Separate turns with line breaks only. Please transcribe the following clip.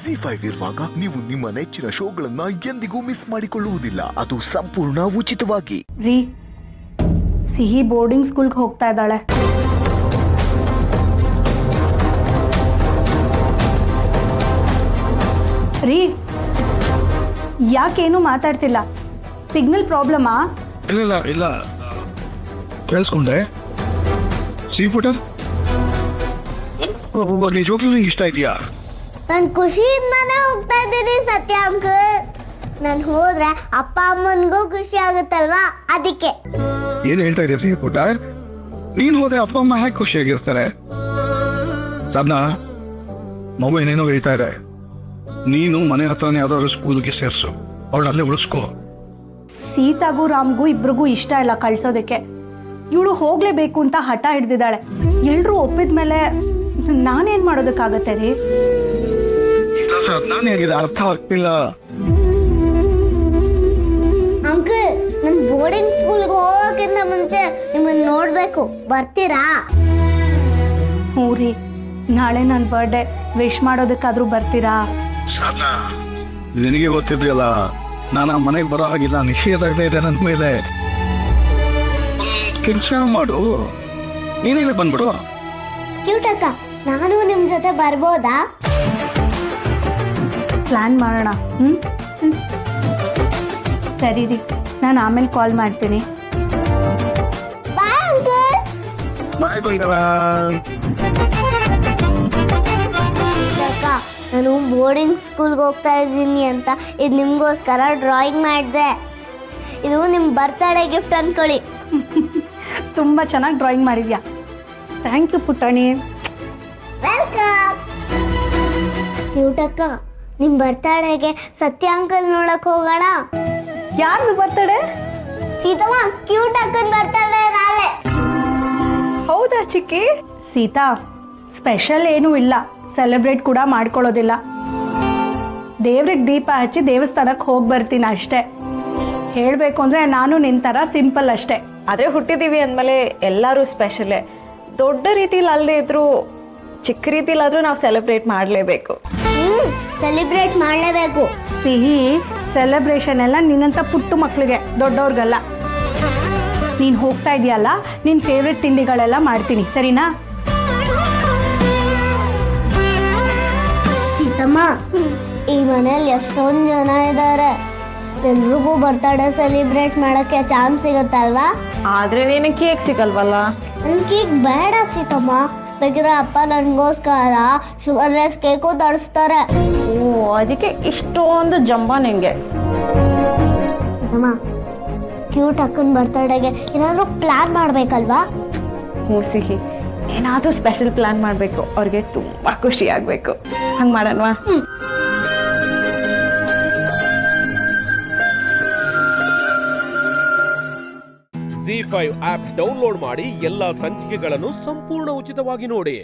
ZEE5 ಇರುವಾಗ ನೀವು ನಿಮ್ಮ ನೆಚ್ಚಿನ ಶೋಗಳನ್ನ ಎಂದಿಗೂ ಮಿಸ್ ಮಾಡಿಕೊಳ್ಳುವುದಿಲ್ಲ. ಅದು ಸಂಪೂರ್ಣ ಉಚಿತವಾಗಿ.
ರೀ, ಸಿಹಿ ಬೋರ್ಡಿಂಗ್ ಸ್ಕೂಲ್ಗೆ ಹೋಗ್ತಾ ಇದ್ದಾಳೆ. ರೀ, ಯಾಕೇನು ಮಾತಾಡ್ತಿಲ್ಲ? ಸಿಗ್ನಲ್ ಪ್ರಾಬ್ಲಮಾ?
ಇಲ್ಲ ಕೇಳಿಸ್ಕೊಂಡೆ. ಸೀ ಫುಡ್ ನಿಜವಾಗ್ಲೂ ನಿಂಗೆ ಇಷ್ಟ ಇದೆಯಾ?
ನಾನು ಖುಷಿಯಿಂದಾನೇ ಹೋಗ್ತಾ ಇದ್ದೀನಿ ಸತ್ಯ ಅಂಕಲ್. ನಾನು ಹೋದ್ರೆ ಅಪ್ಪ ಅಮ್ಮನಿಗೂ ಖುಷಿ ಆಗುತ್ತಲ್ವಾ, ಅದಕ್ಕೆ.
ಏನು ಹೇಳ್ತಾ ಇದೆಯಾ ಸೀ ಫುಡ್? ನೀನು ಹೋದ್ರೆ ಅಪ್ಪ ಅಮ್ಮ ಹೇಗೆ ಖುಷಿಯಾಗಿರ್ತಾರೆ? ಸಾಧನಾ, ಮಗು ಏನೇನೋ ಹೇಳ್ತಾ ಇದೆ. ನೀನು ಮನೆ ಹತ್ರನೇ ಯಾವ್ದಾದ್ರು ಸ್ಕೂಲ್ಗೆ ಸೇರಿಸು, ಅವಳು ಅಲ್ಲೇ ಉಳಿಸ್ಕೋ.
ಸೀತಾಗೂ ರಾಮ್ಗೂ ಇಬ್ರಿಗೂ ಇಷ್ಟ ಇಲ್ಲ ಕಳ್ಸೋದಕ್ಕೆ. ಇವಳು ಹೋಗ್ಲೇಬೇಕು ಅಂತ ಹಠ ಹಿಡ್ದಿದ್ದಾಳೆ. ಎಲ್ರೂ ಒಪ್ಪಿದ್ಮೇಲೆ ನಾನೇನ್ ಮಾಡೋದಕ್ಕಾಗತ್ತೆ ರೀ?
ನಾನು ಹೇಗಿದೆ ಅರ್ಥ ಆಗ್ತಿಲ್ಲ.
ಅಂಕಲ್, ನಾನು ಬೋರ್ಡಿಂಗ್ ಸ್ಕೂಲ್ಗೆ ಹೋಗೋಕ್ಕಿಂತ ಮುಂಚೆ ನಿಮ್ಮನ್ನ ನೋಡ್ಬೇಕು, ಬರ್ತೀರಾ?
ಹ್ಞೂ ರೀ, ನಾಳೆ ನನ್ನ ಬರ್ಡೇ ವಿಶ್ ಮಾಡೋದಕ್ಕಾದ್ರೂ ಬರ್ತೀರಾ?
ಸಾಧನಾ, ನಿನಗೆ ಗೊತ್ತಿದೆಯಲ್ಲ, ನಾನು ಆ ಮನೆಗೆ ಬರೋ ಹಾಗಿಲ್ಲ, ನಿಷೇಧ ಇದೆ ನನ್ನ ಮೇಲೆ. ಕೆಲಸ ಮಾಡು, ನೀನೇ ಬಂದ್ಬಿಡು.
ಕ್ಯೂಟ್ ಅಕ್ಕ, ನಾನು ನಿಮ್ ಜೊತೆ ಬರ್ಬೋದಾ?
ಪ್ಲ್ಯಾನ್ ಮಾಡೋಣ. ಸರಿ ರೀ, ನಾನು ಆಮೇಲೆ ಕಾಲ್ ಮಾಡ್ತೀನಿ.
Bye uncle.
ಬಾಯ್ ಬಂದವ.
ಅಕ್ಕ, ನಾನು ಬೋರ್ಡಿಂಗ್ ಸ್ಕೂಲ್ಗೆ ಹೋಗ್ತಾ ಇದ್ದೀನಿ ಅಂತ ಇದು ನಿಮ್ಗೋಸ್ಕರ ಡ್ರಾಯಿಂಗ್ ಮಾಡಿದೆ. ಇದು ನಿಮ್ಮ ಬರ್ತಡೇ ಗಿಫ್ಟ್ ಅಂದ್ಕೊಳ್ಳಿ.
ತುಂಬ ಚೆನ್ನಾಗಿ ಡ್ರಾಯಿಂಗ್ ಮಾಡಿದ್ಯಾ. ಥ್ಯಾಂಕ್ ಯು ಪುಟ್ಟಣಿ.
ವೆಲ್ಕಮ್. ಕ್ಯೂಟ್ ಅಕ್ಕ, ನಿಮ್ಮ ಬರ್ತಡೇಗೆ ಸತ್ಯ ಅಂಕಲ್ ನೋಡಕ್ ಹೋಗೋಣ.
ಯಾರ್ದು ಬರ್ತಡೇ?
ಸೀತಮ್ಮ, ಕ್ಯೂಟ್ ಅಕ್ಕನ ಬರ್ತಡೇ ನಾಳೆ.
ಹೌದಾ ಚಿಕ್ಕಿ? ಸೀತಾ, ಸ್ಪೆಷಲ್ ಏನೂ ಇಲ್ಲ, ಸೆಲೆಬ್ರೇಟ್ ಕೂಡ ಮಾಡ್ಕೊಳ್ಳೋದಿಲ್ಲ. ದೇವ್ರಿಗೆ ದೀಪ ಹಚ್ಚಿ ದೇವಸ್ಥಾನಕ್ಕೆ ಹೋಗಿ ಬರ್ತೀನಿ ಅಷ್ಟೇ. ಹೇಳಬೇಕು ಅಂದರೆ ನಾನು ನಿನ್ನ ಥರ ಸಿಂಪಲ್ ಅಷ್ಟೇ.
ಆದರೆ ಹುಟ್ಟಿದ್ದೀವಿ ಅಂದಮೇಲೆ ಎಲ್ಲರೂ ಸ್ಪೆಷಲೇ. ದೊಡ್ಡ ರೀತಿಲಿ ಅಲ್ಲದೆ ಇದ್ರೂ ಚಿಕ್ಕ ರೀತಿಲಾದರೂ ನಾವು ಸೆಲೆಬ್ರೇಟ್ ಮಾಡಲೇಬೇಕು.
ಸೆಲೆಬ್ರೇಟ್ ಮಾಡಲೇಬೇಕು.
ಸಿಹಿ ಸೆಲೆಬ್ರೇಷನ್ ಎಲ್ಲ ನಿನ್ನಂಥ ಪುಟ್ಟ ಮಕ್ಕಳಿಗೆ, ದೊಡ್ಡವ್ರಿಗಲ್ಲ. ನೀನು ಹೋಗ್ತಾ ಇದೆಯಲ್ಲ, ನಿನ್ನ ಫೇವ್ರೆಟ್ ತಿಂಡಿಗಳೆಲ್ಲ ಮಾಡ್ತೀನಿ, ಸರಿನಾ?
ಸೀತಮ್ಮ, ಈ ಮನೇಲಿ ಎಷ್ಟೊಂದು ಜನ ಇದ್ದಾರೆ, ಎಲ್ರಿಗೂ ಬರ್ತಡೇ ಸೆಲೆಬ್ರೇಟ್ ಮಾಡೋಕ್ಕೆ ಚಾನ್ಸ್ ಸಿಗುತ್ತಲ್ವಾ?
ಆದರೆ ನೀನು ಕೇಕ್ ಸಿಗಲ್ವಲ್ಲ?
ನನ್ ಕೇಕ್ ಬೇಡ ಸೀತಮ್ಮ. ಬೇಕಿದ್ರೆ ಅಪ್ಪ ನನಗೋಸ್ಕರ ಶುಗರ್ಲೆಸ್ ಕೇಕು ತರಿಸ್ತಾರೆ.
ಓ, ಅದಕ್ಕೆ ಇಷ್ಟೊಂದು ಜಂಬ ನಿಂಗೆ.
ಸೀತಮ್ಮ, ಕ್ಯೂಟ್ ಅಕ್ಕನ ಬರ್ತಡೇಗೆ ಏನಾದರೂ ಪ್ಲಾನ್ ಮಾಡಬೇಕಲ್ವಾ?
ಹ್ಞೂ ಸಿಹಿ, ಏನಾದರೂ ಸ್ಪೆಷಲ್ ಪ್ಲಾನ್ ಮಾಡಬೇಕು, ಅವ್ರಿಗೆ ತುಂಬ ಖುಷಿ ಆಗಬೇಕು. ಹಂಗೆ ಮಾಡೋಣವಾ?
ZEE5 ಆಪ್ ಡೌನ್ಲೋಡ್ ಮಾಡಿ ಎಲ್ಲಾ ಸಂಚಿಕೆಗಳನ್ನು ಸಂಪೂರ್ಣ ಉಚಿತವಾಗಿ ನೋಡಿ.